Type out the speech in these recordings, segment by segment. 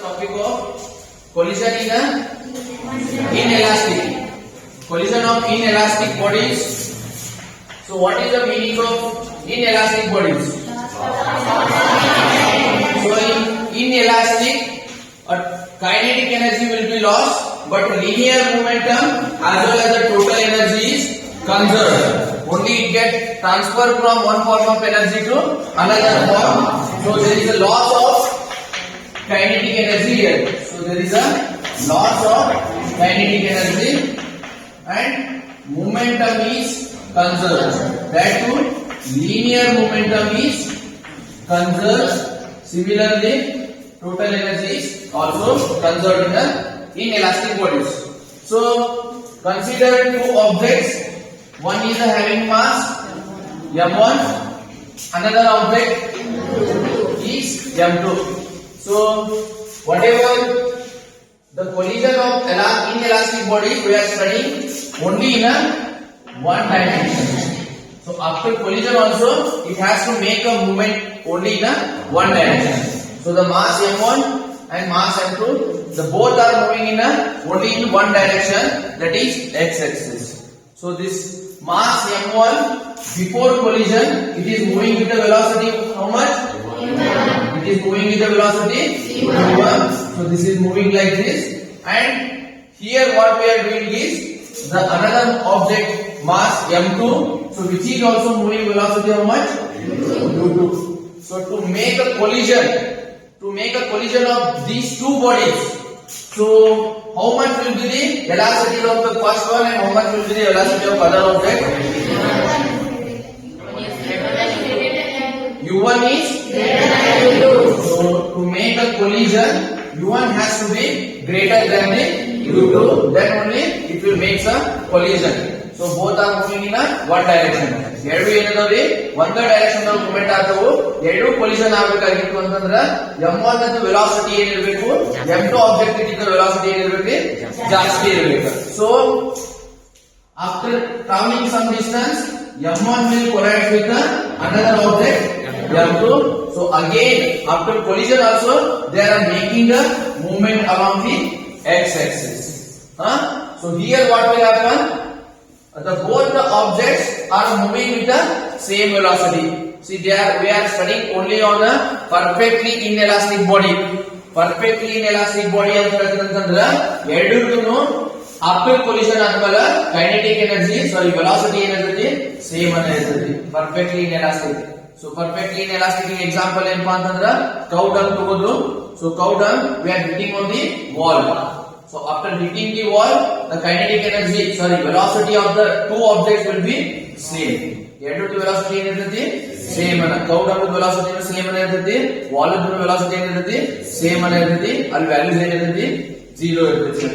topic of collision in a inelastic. Collision of inelastic bodies. So what is the meaning of inelastic bodies? So in inelastic, kinetic energy will be lost, but linear momentum as well as the total energy is conserved. Only it gets transferred from one form of energy to another form. So there is a loss of kinetic energy here. So there is a loss of kinetic energy and momentum is conserved. That too, linear momentum is conserved. Similarly, total energy is also conserved in the inelastic bodies. So consider two objects. One is having mass m1, another object is m2. So whatever the collision of inelastic bodies we are studying only in a one dimension. So after collision also it has to make a movement only in a one dimension. So the mass m1 and mass m2, the both are moving in a only in one direction, that is x-axis. So this mass m1 before collision, it is moving with the velocity how much? It is moving with the velocity v1. So this is moving like this, and here what we are doing is the another object mass m2, so which is also moving velocity how much? v2. So to make a collision of these two bodies, so how much will be the velocity of the first one and how much will be the velocity of other object? u1 is greater than u2. So to make a collision, u1 has to be greater than the u2. Then only it will make a collision. So both are moving in a one direction. ಎರಡು ಏನದರಿ ಒಂದೇ direction ನಲ್ಲಿ movement ಆಗ್ತವು. ಎರಡು collision ಆಗಬೇಕಾಗಿತ್ತು ಅಂತಂದ್ರೆ m1 ನ velocity ಏನಿರಬೇಕು, m2 object ಇದ್ದ velocity ಏನಿರಬೇಕು, ಜಾಸ್ತಿ ಇರಬೇಕು. So after traveling some distance, m1 will collide with another object m2. So again after collision also they are making a movement along the x-axis. So here what will happen? Both the objects are moving with the same velocity. See, we are studying only on a perfectly inelastic body. Perfectly inelastic body ಅಂತಂದ್ರೆ ಎರಡಕ್ಕೂ after collision ಆದ್ಮೇಲೆ kinetic energy, velocity ಏನಿರ್ತೈತಿ same ಅನ್ನ ಇರ್ತೈತಿ. Perfectly inelastic. So perfectly inelastic example ಏನಪ್ಪಾ ಅಂತಂದ್ರೆ cow dung ತಗೋದು. So cow dung we are hitting on the wall. So after hitting the wall, the kinetic energy, velocity of the two objects will be same. ಎರಡು velocity ಏನಿರ್ತೈತಿ same ಅನ್ನ. cow dung velocity same ಅನ್ನ ಇರ್ತೈತಿ, wall velocity ಏನಿರ್ತೈತಿ same ಅನ್ನ ಇರ್ತೈತಿ. ಅಲ್ಲಿ values ಏನಿರ್ತೈತಿ 0 ಇರ್ತೈತಿ.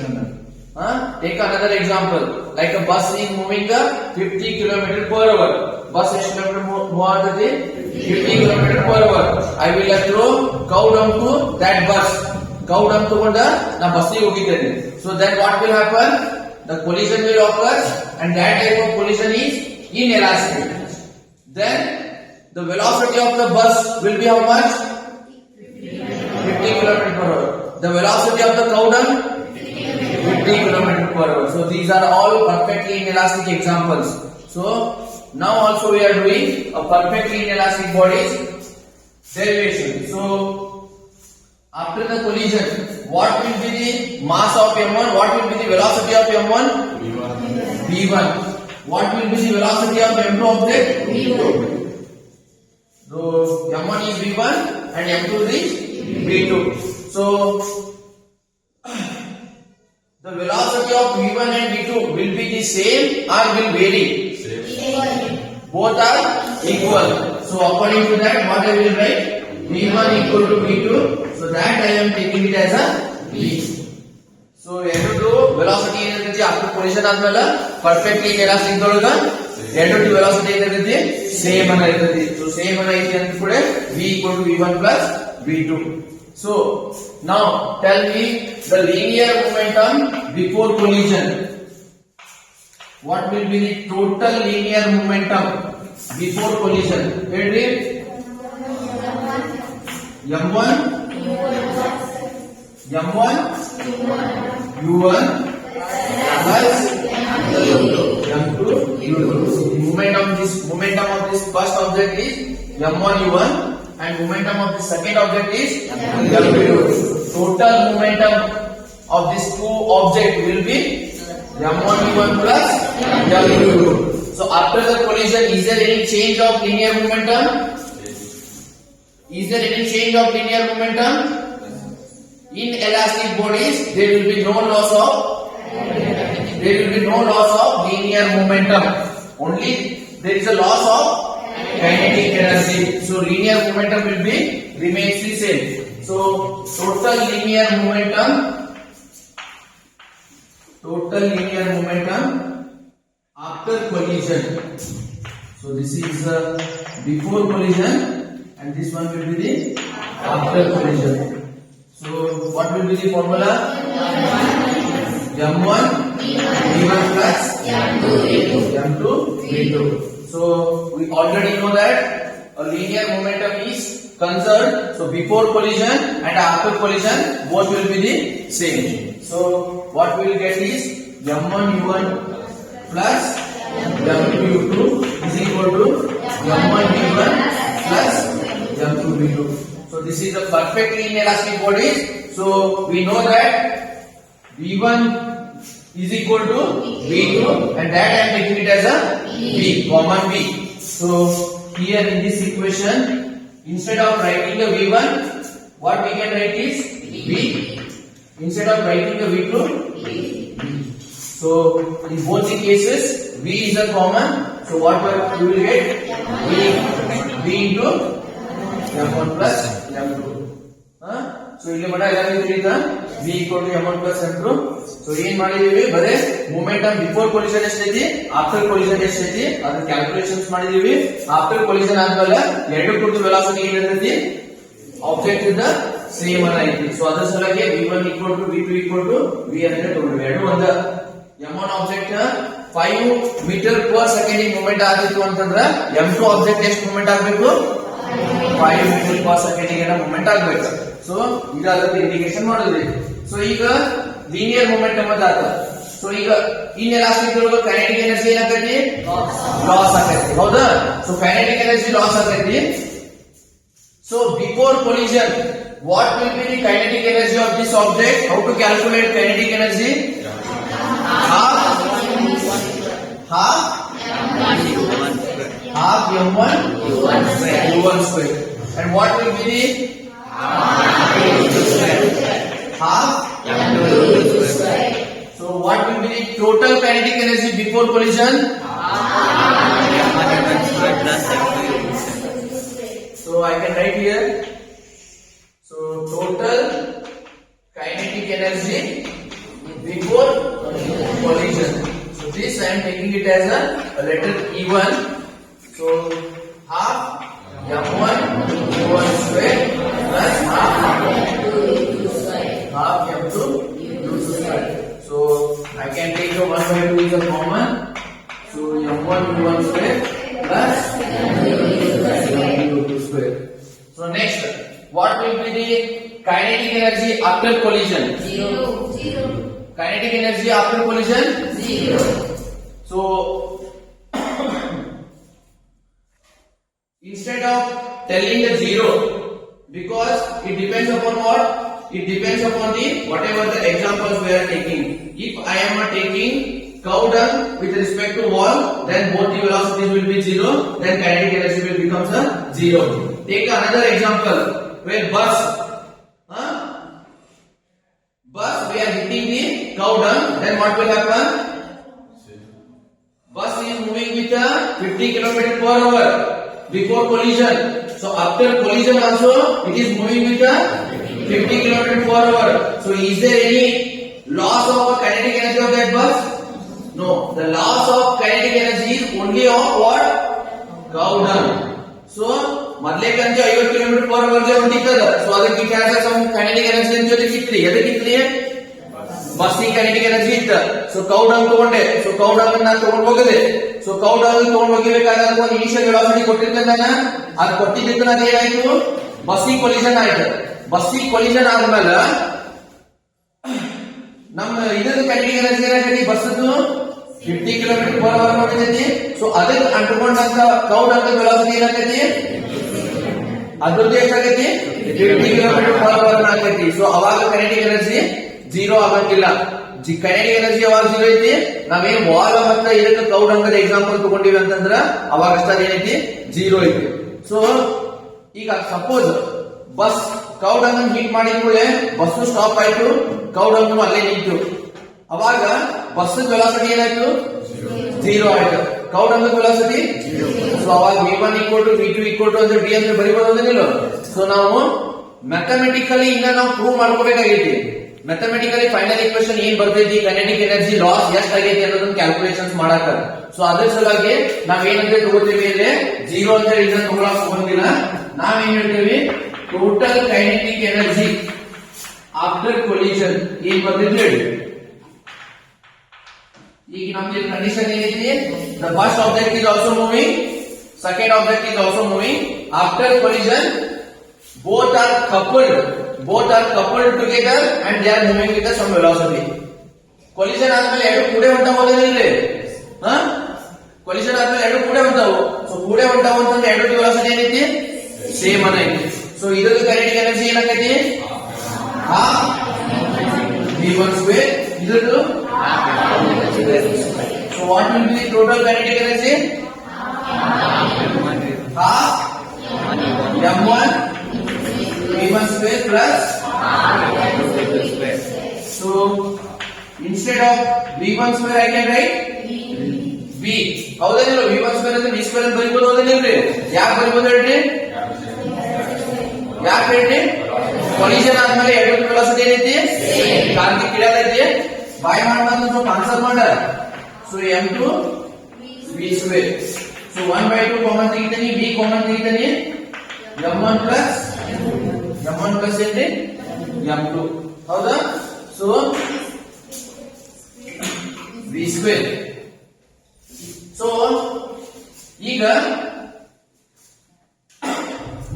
Take another example, like a bus is moving a 50 km per hour. Bus ಎಷ್ಟು kilometre move ಆಗ್ತೈತಿ? 50 km per hour. I will throw cow dung to that bus. Cow dung ತಗೊಂಡ ನಾ ಬಸ್ಸಿಗೆ ಹೋಗಿದ್ದೇನೆ. So then what will happen? The collision will occur, and that type of collision is inelastic. Then the velocity of the bus will be how much? 50 km per hour. The velocity of the cow dung 50 km per hour. So these are all perfectly inelastic examples. So now also we are doing a perfectly inelastic bodies derivation. So after the collision, what will be the mass of m1? What will be the velocity of m1? v1. What will be the velocity of m2 object? v2. So m1 is v1 and m2 is v2. So the velocity of v1 and v2 will be the same or will vary? Both are equal. So according to that, what I will write? v1 equal to v2. So that I am taking it as a v. So ಎರಡು velocity ಏನಿರ್ತೈತಿ after collision ಆದ್ಮೇಲೆ perfectly inelastic ದೊಳಗ ಎರಡು velocity ಏನಿರ್ತೈತಿ same ಅನ್ನ ಇರ್ತೈತಿ. So same ಅನ್ನ ಐತಿ ಅಂತ ಕೂಡ v equal to v1 plus v2. So now tell me the linear momentum before collision. What will be the total linear momentum before collision? m1 m1 u1 plus m2 u2. The momentum of this first object is m1 u1 and momentum of the second object is m2 u2. Total momentum of these two objects will be m1 u1 plus m2 u2. So after the collision, is there any change of linear momentum? Is there any change of linear momentum? In elastic bodies, there will be no loss of linear momentum. Only there is a loss of kinetic energy. So linear momentum will be remains the same. So total linear momentum after collision. So this is before collision and this one will be the after collision. So what will be the formula? m1 v1 plus m2 v2. So we already know that a linear momentum is conserved. So before collision and after collision both will be the same. So what we will get is m1 u1 plus m2 u2 is equal to m1 v1 plus m2 v2. So this is a perfectly inelastic body. So we know that v1 is equal to v2 and that I am taking it as a v, common v. So here in this equation, instead of writing a v1, what we can write is v. Instead of writing a v2, v. So in both the cases, v is a common. So what we will get? V into m1 plus m2. So ಇಲ್ಲಿ ಮಡ ಏನಾಗಿದೆ ಈಗ v equal to m1 plus m2. So ಏನ್ ಮಾಡಿದೀವಿ ಬರೇ momentum before collision ಎಷ್ಟೈತಿ after collision ಎಷ್ಟೈತಿ ಅದನ್ನ calculations ಮಾಡಿದೀವಿ. ಆಫ್ಟರ್ ಕೊಲಿಷನ್ ಆದ್ಮೇಲೆ ಎರಡು ಕುರಿತು ವೆಲಾಸಿಟಿ ಏನಿರ್ತೈತಿ ಆಬ್ಜೆಕ್ಟ್ ಇಂದ ಸೇಮ್ ಅನ್ನ ಐತಿ. ಸೊ ಅದರ ಸಲುವಾಗಿ v1 equal to v2 equal to v ಅಂತ ತಗೊಂಡ್ವಿ. ಎರಡು ಒಂದ m1 object 5 metre per second movement ಆಗಿತ್ತು ಅಂತಂದ್ರೆ m2 ಆಬ್ಜೆಕ್ಟ್ ಎಷ್ಟು ಮೂವ್ಮೆಂಟ್ ಆಗಬೇಕು 5 ಮೀಟರ್ per ಸೆಕೆಂಡ್ ಗೆ ಮೂವ್ಮೆಂಟ್ ಆಗಬೇಕು. ಸೊ ಈಗ ಅದಕ್ಕೆ ಇಂಡಿಕೇಶನ್ ಮಾಡಿದ್ವಿ. ಸೊ ಈಗ ಲೀನಿಯರ್ ಮೊಮೆಂಟಮ್ ಅಂತ ಆತ. ಸೊ ಈಗ ಇನ್ಎಲಾಸ್ಟಿಕ್ ಒಳಗೆ ಕೈನೆಟಿಕ್ ಎನರ್ಜಿ ಏನಾಗೈತಿ ಲಾಸ್ ಆಗೈತಿ. ಹೌದಾ? ಸೊ ಕೈನೆಟಿಕ್ ಎನರ್ಜಿ ಲಾಸ್ ಆಗೈತಿ. So before collision what will be the kinetic energy of this object? How to calculate kinetic energy? Half m1 u1 square. And what will be the half m2 square. So what will be the total kinetic energy before collision? So I can write here. So total kinetic energy before collision. So this I am taking it as a letter E1. So half m1 u1 square plus half m2 u2 square. So I can take the 1 by 2 is a common. So m1 u1 square plus m2 square. So next, what will be the kinetic energy after collision? Zero. Kinetic energy after collision? Zero. So instead of telling the zero, because it depends upon what? It depends upon the whatever the examples we are taking. If I am taking cow dung with respect to wall, then both the velocities will be zero. Then kinetic energy will become zero. Take another example where bus we are hitting the cow dung. Then what will happen? Bus is moving with 50 km per hour before collision. So after collision also it is moving with 50 km per hour. So is there any loss of kinetic energy of that bus? No. The loss of kinetic energy is only of what? Cow dung. So ಮೊದಲೇ ಕಂಜ 50 km per hour ಗೆ ಹೊಂಟಿತ್ತದ. So ಅದಕ್ಕೆ cancel some kinetic energy ಅಂತ ಜೊತೆಗಿತ್ರಿ. ಎದಕ್ಕಿತ್ರಿ? ಬಸ್ಸಿಗೆ kinetic energy ಇತ್ತ. So cow dung ತಗೊಂಡೆ. So cow dung ಅನ್ನ ತಗೊಂಡು ಹೋಗದೆ. ಸೊ ಕೌ ಡಂಗ್ ತಗೊಂಡು ಹೋಗಬೇಕಾದ್ರೆ ಒಂದು ಇನಿಷಿಯಲ್ ವೆಲಾಸಿಟಿ ಕೊಟ್ಟಿರ್ತಾನ. ಅದು ಕೊಟ್ಟಿದ್ದಕ್ಕೆ ಅದೇನಾಯ್ತು? ಬಸ್ಸಿಗೆ ಕೊಲಿಷನ್ ಆಯ್ತು. ಬಸ್ಸಿಗೆ ಕೊಲಿಷನ್ ಆದ್ಮೇಲೆ ನಮ್ಮ ಇದಕ್ಕೆ ಕೈನೆಟಿಕ್ ಎನರ್ಜಿ ಏನಾಗೈತಿ ಬಸ್ಸದ್ದು 50 ಕಿಲೋಮೀಟರ್ ಪರ್ ಅವರ್ ಹೋಗ್ತೈತಿ. ಸೊ ಅದಕ್ಕೆ ಅಂಟ್ಕೊಂಡಂತ ಕ್ರೌಡ್ ಅಂತ ವೆಲಾಸಿಟಿ ಏನಾಗೈತಿ ಅದ್ರದ್ದು ಎಷ್ಟಾಗೈತಿ 50 ಕಿಲೋಮೀಟರ್ ಪರ್ ಅವರ್ ಆಗೈತಿ. ಸೊ ಅವಾಗ ಕೈನೆಟಿಕ್ ಎನರ್ಜಿ ಜೀರೋ ಆಗಂಗಿಲ್ಲ. ಕೈನೆಟಿಕ್ ಎನರ್ಜಿ ಯಾವಾಗ ಜೀರೋ ಐತಿ ನಾವೇನ್ ವಾಲ್ ಮತ್ತ ಇದಕ್ಕೆ ಕ್ರೌಡ್ ಹಂಗದ ಎಕ್ಸಾಂಪಲ್ ತಗೊಂಡಿವಿ ಅಂತಂದ್ರ ಅವಾಗ ಅಷ್ಟ ಏನೈತಿ ಜೀರೋ ಐತಿ. ಸೊ ಈಗ ಸಪೋಸ್ ಬಸ್ ಕ್ರೌಡ್ ಹಂಗ ಹೀಟ್ ಮಾಡಿದ ಕೂಡಲೇ ಬಸ್ ಸ್ಟಾಪ್ ಆಯ್ತು, ಕ್ರೌಡ್ ಹಂಗ ಅಲ್ಲೇ ನಿಂತು, ಅವಾಗ ಬಸ್ ವೆಲಾಸಿಟಿ ಏನಾಯ್ತು ಜೀರೋ ಆಯ್ತು, ಕ್ರೌಡ್ ಹಂಗ ವೆಲಾಸಿಟಿ. ಸೊ ಅವಾಗ v1 = v2 = ಅಂದ್ರೆ v ಅಂತ ಬರೀಬಹುದಿಲ್ಲ. ಸೊ ನಾವು ಮ್ಯಾಥಮೆಟಿಕಲಿ ಇನ್ನ ನಾವು ಪ್ರೂವ್ ಮಾಡ್ಕೋಬೇಕಾಗೈತಿ. ಮ್ಯಾಥಮೆಟಿಕಲಿ ಫೈನಲ್ ಈಕ್ವೇಶನ್ ಏನ್ ಬರ್ತೈತಿ, ಕೈನೆಟಿಕ್ ಎನರ್ಜಿ ಲಾಸ್ ಎಷ್ಟ್ ಆಗೈತಿ ಅನ್ನೋದನ್ನ ಕ್ಯಾಲ್ಕುಲೇಷನ್ಸ್ ಮಾಡಾಕ. ಸೊ ಅದ್ರ ಸಲುವಾಗಿ ನಾವೇನಂತ ತಗೋತೀವಿ ಅಂದ್ರೆ ಜೀರೋ ಅಂತ ಹೇಳಿ ಇದನ್ನ ತಗೊಳಕ್ ಹೋಗಂಗಿಲ್ಲ. ನಾವೇನ್ ಹೇಳ್ತೀವಿ total kinetic energy after collision ಏನ್ ಬರ್ತೈತಿ ಹೇಳಿ. ಈಗ ನಮ್ದು ಕಂಡೀಷನ್ ಏನೈತಿ, the first object is also moving, second object is also moving. After collision both are coupled together and they are moving with some velocity. Collision ಆದ್ಮೇಲೆ ಎರಡು ಕೂಡೆ ಹೊಂಟಾವಲ್ಲ ಇಲ್ಲಿ, collision ಆದ್ಮೇಲೆ ಎರಡು ಕೂಡೆ ಹೊಂಟಾವು. ಸೊ ಕೂಡೆ ಹೊಂಟಾವು ಅಂತಂದ್ರೆ ಎರಡು ವೆಲಾಸಿಟಿ ಏನೈತಿ ಸೇಮ್ ಅನ್ನೈತಿ. ಸೊ ಇದರದ್ದು ಕೈನೆಟಿಕ್ ಎನರ್ಜಿ ಏನಾಗೈತಿ ಹಾಫ್ v1/2, ಇದರದ್ದು so what will be total kinetic energy half m1 v1/2 plus so instead of v1/2 I can write v. ಹೌದಲ್ಲ v1/2 ಅಂದ್ರೆ v2 ಅಂತ ಬರೀಬಹುದು ಹೌದಲ್ರಿ? ಯಾಕೆ ಬರೀಬಹುದು ಹೇಳ್ರಿ, ಯಾಕೆ ಹೇಳ್ರಿ? ಕೊಲಿಷನ್ ಆದ್ಮೇಲೆ ಎರಡು ವೆಲಾಸಿಟಿ ಏನೈತಿ ಕಾಂತಿ ಕಿಡದೈತಿ, ಬಾಯ್ ಮಾಡ್ಬಾರ್ದು ಸ್ವಲ್ಪ ಆನ್ಸರ್ ಮಾಡ. So m2 v2, so 1/2 common ತೆಗಿತೀನಿ, v ಕಾಮನ್ ತೆಗಿತೀನಿ, m1 plus ಏನ್ರಿ m2 ಹೌದಾ. So v2. ಸೊ ಈಗ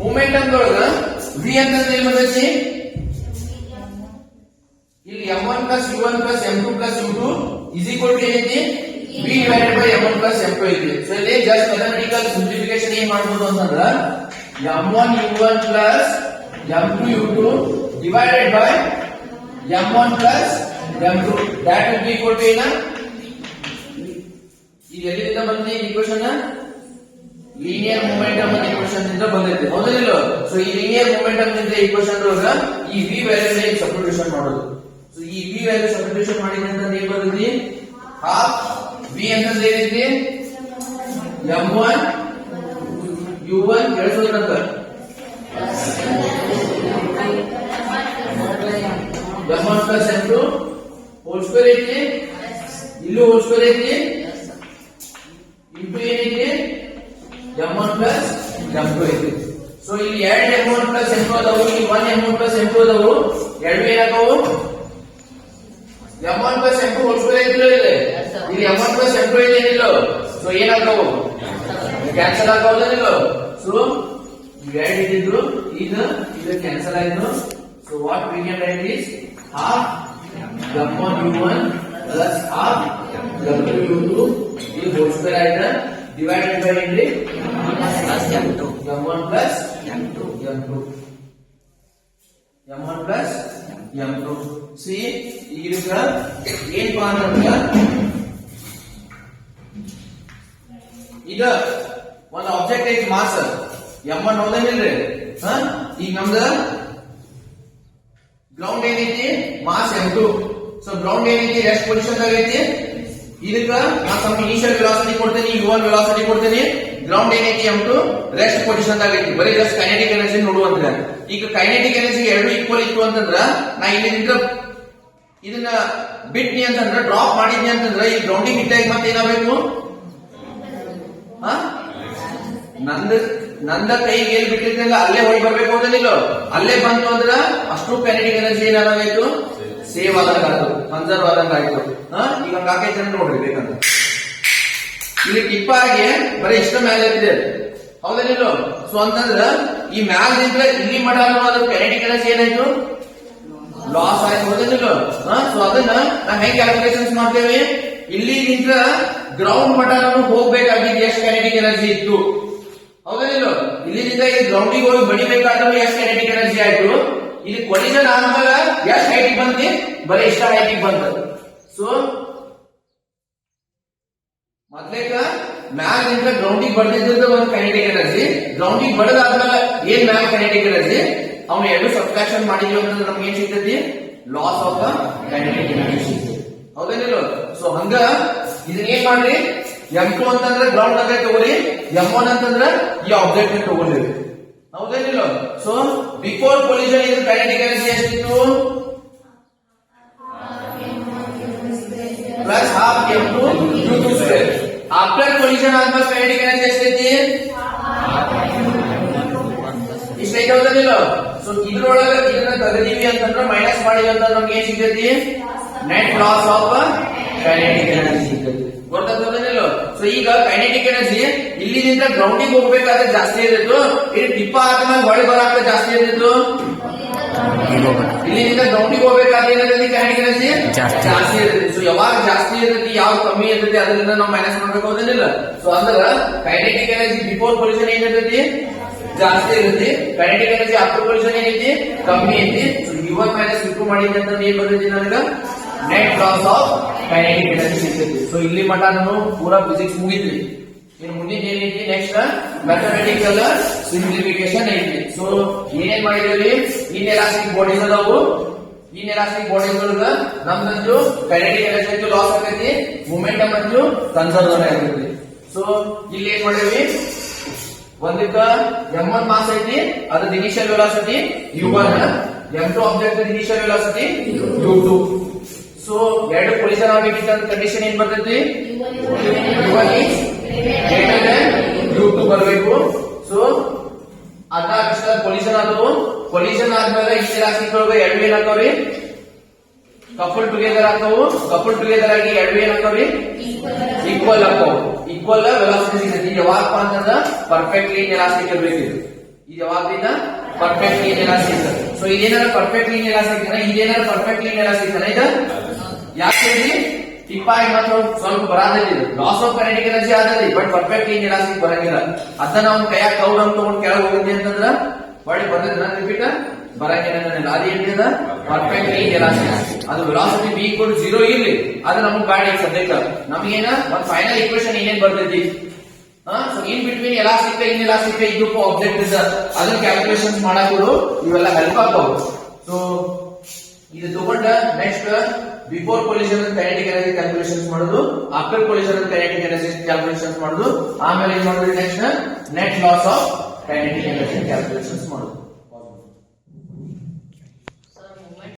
ಮೂಮೆಂಟಮ್ ದೊಳಗ v ಅಂತಂದ್ರೆ ಏನ್ ಬರ್ತೈತಿ ಇಲ್ಲಿ m1 plus u1 plus m2 plus u2 is equal to ಏನೈತಿ v divided by m1 plus m2 ಐತಿ. ಸೊ ಇಲ್ಲಿ ಜಸ್ಟ್ ಮ್ಯಾಥಮೆಟಿಕಲ್ ಸಿಂಪ್ಲಿಫಿಕೇಶನ್ ಏನ್ ಮಾಡ್ಬೋದು ಅಂತಂದ್ರ m1 u1 plus m2 u2 divided by m1 plus m2 that will be equal to ಏನು ಈಗ ಎಲ್ಲಿಂದ ಬಂದಿದೆ ಈಕ್ವೇಶನ್ ಲೀನಿಯರ್ ಮೊಮೆಂಟಮ್ ಅಂತ ಈಕ್ವೇಶನ್ ಇಂದ ಬಂದಿದೆ ಹೌದಲ್ಲ. ಸೊ ಈ ಲೀನಿಯರ್ ಮೊಮೆಂಟಮ್ ಇಂದ ಈಕ್ವೇಶನ್ ಒಳಗ ಈ v ವ್ಯಾಲ್ಯೂ ನ ಸಬ್ಸ್ಟಿಟ್ಯೂಷನ್ ಮಾಡೋದು. ಸೊ ಈ v ವ್ಯಾಲ್ಯೂ ಸಬ್ಸ್ಟಿಟ್ಯೂಷನ್ ಮಾಡಿದ್ರೆ ಅಂತ ಏನ್ ಬರುತ್ತೆ ಹಾಫ್ v ಅಂತಂದ್ರೆ ಏನೈತಿ m1 u1 ಕೇಳಿಸೋದ್ರಂತ m1 plus m2 whole square ಐತಿ, ಇಲ್ಲೂ whole square ಐತಿ, ಇಂಟು ಏನೈತಿ m1 plus m2 ಐತಿ. ಸೊ ಇಲ್ಲಿ ಎರಡು m1 plus m2 ಅದಾವು, ಇಲ್ಲಿ 1 m1 plus m2 ಅದಾವು, ಎರಡು ಏನಾಗವು m1 plus m2 whole square ಐತಿಲ್ಲ ಇಲ್ಲಿ, ಇಲ್ಲಿ m1 plus m2 ಇದೆ ಏನಿಲ್ಲ. ಸೊ ಏನಾಗವು ಕ್ಯಾನ್ಸಲ್ ಆಗಬಹುದಿಲ್ಲ. ಸೊ ಎರಡು ಇದ್ದಿದ್ರು ಇದು ಕ್ಯಾನ್ಸಲ್ ಆಯ್ತು. So what we can write is half m1 u1 plus half m2 u2 ಈ whole square ಆಯ್ತು divided by ಇಲ್ಲಿ m1 plus m2 m1 plus m2. C ಈಗ ಏನ್ ಅಂತಂದ್ರ ಈಗ ಒಂದು ಆಬ್ಜೆಕ್ಟ್ ಐತಿ ಮಾಸ್ m1 ಹೌದೇನಿಲ್ರಿ. ಈಗ ನಮ್ದ ಗ್ರೌಂಡ್ ಏನೈತಿ ಮಾಸ್ m2. ಸೊ ಗ್ರೌಂಡ್ ಏನೈತಿ ರೆಸ್ಟ್ ಪೊಸಿಷನ್ ದಾಗ ಐತಿ. ಇದಕ್ಕ ನಾನು ಸ್ವಲ್ಪ ಇನಿಷಿಯಲ್ ವೆಲಾಸಿಟಿ ಕೊಡ್ತೀನಿ, u1 ವೆಲಾಸಿಟಿ ಕೊಡ್ತೀನಿ, ಗ್ರೌಂಡ್ ಏನೈತಿ m2 ರೆಸ್ಟ್ ಪೊಸಿಷನ್ ದಾಗ ಐತಿ. ಬರೀ ಜಸ್ಟ್ ಕೈನೆಟಿಕ್ ಎನರ್ಜಿ ನೋಡುವಂತ. ಈಗ ಕೈನೆಟಿಕ್ ಎನರ್ಜಿ ಎರಡು ಈಕ್ವಲ್ ಇತ್ತು ಅಂತಂದ್ರ ನಾ ಇಲ್ಲಿಂದ ಇದನ್ನ ಬಿಟ್ನಿ ಅಂತಂದ್ರ ಡ್ರಾಪ್ ಮಾಡಿದ್ನಿ ಅಂತಂದ್ರ ಈ ಗ್ರೌಂಡಿಂಗ್ ಇಟ್ಟಾಗ ಮತ್ತೆ ಏನಾಗಬೇಕು ನಂದ ಕೈಗೆ ಏನ್ ಬಿಟ್ಟಿರ್ತಲ್ಲ ಅಲ್ಲೇ ಹೋಗಿ ಬರ್ಬೇಕು ಹೌದಿಲ್ಲ. ಅಲ್ಲೇ ಬಂತು ಅಂದ್ರ ಅಷ್ಟು ಕೈನೆಟಿಕ್ ಎನರ್ಜಿ ಏನಾಗೈತು ಸೇವ್ ಆದಂಗ ಆಯ್ತು, ಕನ್ಸರ್ವ್ ಆದಂಗ ಆಯ್ತು. ಈಗ ಹಂಗಾಕೈತೆ ಅಂತ ನೋಡ್ರಿ ಬೇಕಂತ ಇಲ್ಲಿ ಟಿಪ್ಪ ಆಗಿ ಬರೀ ಇಷ್ಟ ಮೇಲೆ ಇದೆ ಹೌದೇನಿಲ್ಲ. ಸೊ ಅಂತಂದ್ರ ಈ ಮ್ಯಾಲ್ ನಿಂತ್ರ ಇಲ್ಲಿ ಮಡ ಅದ್ರ ಕೈನೆಟಿಕ್ ಎನರ್ಜಿ ಏನಾಯ್ತು ಲಾಸ್ ಆಯ್ತು ಹೌದೇನಿಲ್ಲ. ಸೊ ಅದನ್ನ ನಾವು ಹೆಂಗ್ ಕ್ಯಾಲ್ಕುಲೇಷನ್ಸ್ ಮಾಡ್ತೇವೆ, ಇಲ್ಲಿ ನಿಂತ ಗ್ರೌಂಡ್ ಮಟ್ಟ ನಾವು ಹೋಗ್ಬೇಕಾಗಿದ್ದು ಎಷ್ಟು ಕೈನೆಟಿಕ್ ಎನರ್ಜಿ ಇತ್ತು ಹೌದೇನಿಲ್ಲ. ಇಲ್ಲಿಂದ ಈ ಗ್ರೌಂಡಿಗೆ ಹೋಗಿ ಬಡಿಬೇಕಾದ್ರೆ ಎಷ್ಟು ಕೈನೆಟಿಕ್ ಎನರ್ಜಿ ಆಯ್ತು, ಇಲ್ಲಿ ಕೊಲಿಷನ್ ಆದ್ಮೇಲೆ ಎಷ್ಟು ಹೈಟಿಗೆ ಬಂತಿ, ಬರೀ ಇಷ್ಟ ಹೈಟಿಗೆ ಬಂತ. ಸೊ ಮೊದ್ಲೇಕ ಮ್ಯಾಲಿಂದ ಗ್ರೌಂಡಿಗೆ ಬಡ್ದಿದ್ದ ಒಂದು ಕೈನೆಟಿಕ್ ಎನರ್ಜಿ, ಗ್ರೌಂಡಿಗೆ ಬಡದಾದ್ಮೇಲೆ ಏನ್ ಮ್ಯಾಲ್ ಕೈನೆಟಿಕ್ ಎನರ್ಜಿ ಅವ್ನು ಎರಡು ಸಬ್ಟ್ರಾಕ್ಷನ್ ಮಾಡಿದ್ವಿ ಅಂತಂದ್ರೆ ನಮ್ಗೆ ಏನ್ ಸಿಗ್ತೈತಿ, loss of the kinetic energy ಸಿಗ್ತೈತಿ ಹೌದೇನಿಲ್ಲ. ಸೊ ಹಂಗ ಇದನ್ನ ಏನ್ ಮಾಡ್ರಿ, M2 ಅಂತಂದ್ರೆ ಗ್ರೌಂಡ್ ಅಂತ ತಗೋರಿ, M1 ಅಂತಂದ್ರೆ ಈ ಆಬ್ಜೆಕ್ಟ್ ತಗೊಳ್ಳಿ ಹೌದೇನಿಲ್ಲ. ಸೊ ಬಿಫೋರ್ ಕೊಲಿಷನ್ ಇದು ಕೈನೆಟಿಕ್ ಎನರ್ಜಿ ಎಷ್ಟಿತ್ತು, plus half M2 U2 square. After collision ಆದ್ಮೇಲೆ ಕೈನೆಟಿಕ್ ಎನರ್ಜಿ ಎಷ್ಟೈತಿ, ಇಷ್ಟೈತೆ ಹೌದೇನಿಲ್ಲ. ಸೊ ಇದ್ರೊಳಗ ಇದನ್ನ ತೆಗೆದೀವಿ ಅಂತಂದ್ರೆ ಮೈನಸ್ ಮಾಡಿದ್ವಿ ಅಂತ ನಮ್ಗೆ ಏನ್ ಸಿಗ್ತೈತಿ, net loss of kinetic energy ಸಿಗ್ತೈತಿ ಗೊತ್ತಾಗ್ತದೇನಿಲ್ಲ. ಸೊ ಈಗ ಕೈನೆಟಿಕ್ ಎನರ್ಜಿ ಇಲ್ಲಿಂದ ಗ್ರೌಂಡಿಗೆ ಹೋಗ್ಬೇಕಾದ್ರೆ ಜಾಸ್ತಿ ಇರ್ತಿತ್ತು, ಇಲ್ಲಿ ಟಿಪ್ಪ ಆದ್ಮೇಲೆ ಹೊಳೆ ಬರಾಕ ಜಾಸ್ತಿ ಇರ್ತಿತ್ತು, ಇಲ್ಲಿಂದ ಗ್ರೌಂಡಿಗೆ ಹೋಗ್ಬೇಕಾದ್ರೆ ಏನಿರ್ತೈತಿ ಕೈನೆಟಿಕ್ ಎನರ್ಜಿ ಜಾಸ್ತಿ ಇರ್ತೈತಿ. ಸೊ ಯಾವಾಗ ಜಾಸ್ತಿ ಇರ್ತೈತಿ ಯಾವಾಗ ಕಮ್ಮಿ ಇರ್ತೈತಿ ಅದರಿಂದ ನಾವು ಮೈನಸ್ ಮಾಡ್ಬೇಕು ಹೌದೇನಿಲ್ಲ. ಸೊ ಅಂದ್ರ ಕೈನೆಟಿಕ್ ಎನರ್ಜಿ ಬಿಫೋರ್ ಪೊಲ್ಯೂಷನ್ ಏನಿರ್ತೈತಿ ಜಾಸ್ತಿ ಇರುತ್ತೆ, ಕೈನೆಟಿಕ್ ಎನರ್ಜಿ ಆಫ್ಟರ್ ಪೊಲ್ಯೂಷನ್ ಏನೈತಿ ಕಮ್ಮಿ ಐತಿ. ಸೊ U1 ಮೈನಸ್ U2 ಮಾಡಿದ್ದೆ ಅಂತ ಏನ್ ಬರ್ತೈತಿ ನನಗ, net loss of kinetic energy ಸಿಗ್ತೈತಿ. ಸೊ ಇಲ್ಲಿ ಮಟ ನಾನು ಪೂರಾ ಫಿಸಿಕ್ಸ್ ಮುಗಿದ್ವಿ. ಇನ್ನು ಮುಂದಿನ ಏನೈತಿ ನೆಕ್ಸ್ಟ್ ಮ್ಯಾಥಮೆಟಿಕಲ್ ಸಿಂಪ್ಲಿಫಿಕೇಶನ್ ಐತಿ. ಸೊ ಏನೇನ್ ಮಾಡಿದ್ವಿ, ಇನ್ಎಲಾಸ್ಟಿಕ್ ಬಾಡೀಸ್ ಅದಾವು, ಇನ್ಎಲಾಸ್ಟಿಕ್ ಬಾಡೀಸ್ ಒಳಗ ನಮ್ದಂತೂ ಕೈನೆಟಿಕ್ ಎನರ್ಜಿ ಅಂತೂ ಲಾಸ್ ಆಗೈತಿ, ಮೊಮೆಂಟಮ್ ಅಂತೂ ಕನ್ಸರ್ವ್ ಆಗೈತಿ. ಸೊ ಇಲ್ಲಿ ಏನ್ ಮಾಡಿದ್ವಿ, ಒಂದಕ್ಕ M1 ಮಾಸ್ ಐತಿ, ಅದ್ರ initial velocity U1, M2 object initial velocity U2. So ಎರಡು ಕೊಲಿಷನ್ ಆಗಬೇಕಿತ್ತ ಕಂಡೀಷನ್ ಏನ್ ಬರ್ತೈತಿ, U1 is greater than U2 ಬರಬೇಕು. ಸೊ ಅದ ಕೊಲಿಷನ್ ಆದವು, ಕೊಲಿಷನ್ ಆದ್ಮೇಲೆ ಇನ್ಎಲಾಸ್ಟಿಕ್ ಒಳಗ ಎರಡು ಏನಾಗ್ತಾವ್ರಿ, ಕಪಲ್ ಟುಗೆದರ್ ಆಗ್ತಾವು, ಕಪಲ್ ಟುಗೆದರ್ ಆಗಿ ಎರಡು ಏನಾಗ್ತಾವ್ರಿ, ಈಕ್ವಲ್ ಆಗ್ತಾವು, ಈಕ್ವಲ್ ವೆಲಾಸಿಟಿ ಸಿಗ್ತೈತಿ. ಯಾವಾಗ ಅಂತಂದ್ರ ಪರ್ಫೆಕ್ಟ್ಲಿ ಇನ್ಎಲಾಸ್ಟಿಕ್ ಇರ್ಬೇಕು. ಇದು ಯಾವಾಗ್ಲಿಂದ perfectly inelastic. So ಇದೇನಾರ perfectly inelastic ಇದೇನಾರ perfectly inelastic ಇದು ಯಾಕೆ ಟಿಪ್ಪ ಮಾತ್ರ ಸ್ವಲ್ಪ ಬರಾದಲ್ಲಿ ಲಾಸ್ ಆಫ್ ಕೈನೆಟಿಕ್ ಎನರ್ಜಿ ಆದಲ್ಲಿ, ಬಟ್ ಪರ್ಫೆಕ್ಟ್ಲಿ ಇನ್ಎಲಾಸ್ಟಿಕ್ ಬರಂಗಿಲ್ಲ. ಅದನ್ನ ನಾವು ಕೈಯಾಗ ಕೌಡ್ ಅಂತ ತಗೊಂಡು ಕೆಳಗೆ ಹೋಗಿದ್ವಿ ಅಂತಂದ್ರ ಒಳ್ಳೆ ಬರ್ತೈತಿ, ರಿಪೀಟ್ ಬರಂಗಿಲ್ಲ. ಅದೇನಿದ ಪರ್ಫೆಕ್ಟ್ಲಿ ಇನ್ಎಲಾಸ್ಟಿಕ್. ಅದು ವೆಲಾಸಿಟಿ V = 0 ಇರ್ಲಿ, ಅದು ನಮಗ್ ಬ್ಯಾಡ ಈಗ ಸದ್ಯಕ್ಕೆ. ನಮಗೇನ ಒಂದ್ ಫೈನಲ್ ಈಕ್ವೇಶನ್ ಏನೇನ್ ಬರ್ತೈತಿ, so in between elastic inelastic ಇದಕ್ಕೂ ಆಬ್ಜೆಕ್ಟ್ ಇದ್ದ ಅದನ್ನ ಕ್ಯಾಲ್ಕುಲೇಷನ್ಸ್ ಮಾಡಾಕರು ಇವೆಲ್ಲ ಹೆಲ್ಪ್ ಆಗ್ತಾವ. ಸೊ ಇದು ತಗೊಂಡ next before collision kinetic energy calculations ಮಾಡೋದು, after collision kinetic energy calculations ಮಾಡೋದು, ಆಮೇಲೆ ಏನ್ ಮಾಡೋದು next net loss of kinetic energy calculations ಮಾಡೋದು.